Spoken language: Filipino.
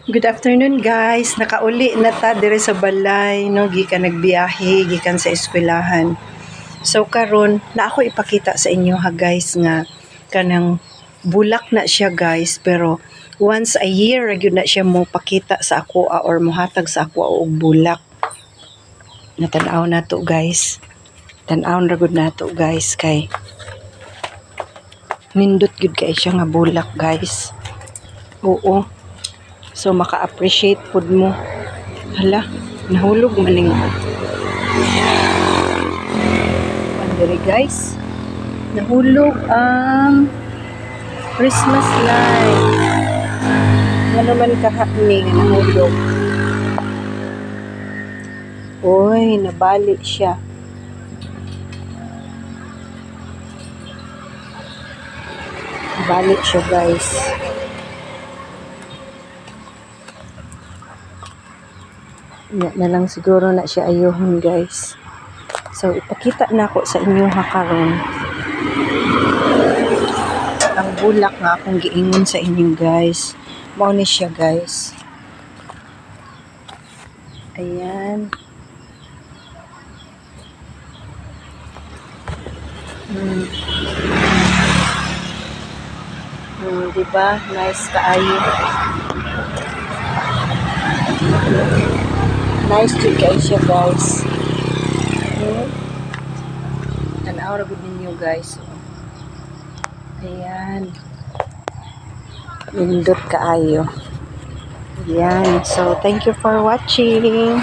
Good afternoon guys. Nakauli na ta dire sa balay no, gikan nagbiyahe gikan sa eskwelahan. So karon na ako ipakita sa inyo ha guys nga kanang bulak na siya guys, pero once a year gyud na siya mo pakita sa ako or mohatag sa ako og bulak. Natanaw na to guys. Tan-aw ra gud nato guys kay nindot gud kay siya nga bulak guys. Oo. So, maka-appreciate food mo. Hala, nahulog maning. Andere guys, nahulog ang Christmas light. Ano man kahapni nga nahulog. Uy, nabali siya. Nabali siya guys. Na lang siguro na siya ayuhon guys. So ipakita na ako sa inyo ha karon ang bulak nga akong giingon sa inyo guys. Mao ni siya guys. Ayan. Diba? Nice kaayo. Nice to guys siya guys. Tanaw ra gud ninyo guys. Ayan. Lindot kaayo. Ayan. So thank you for watching.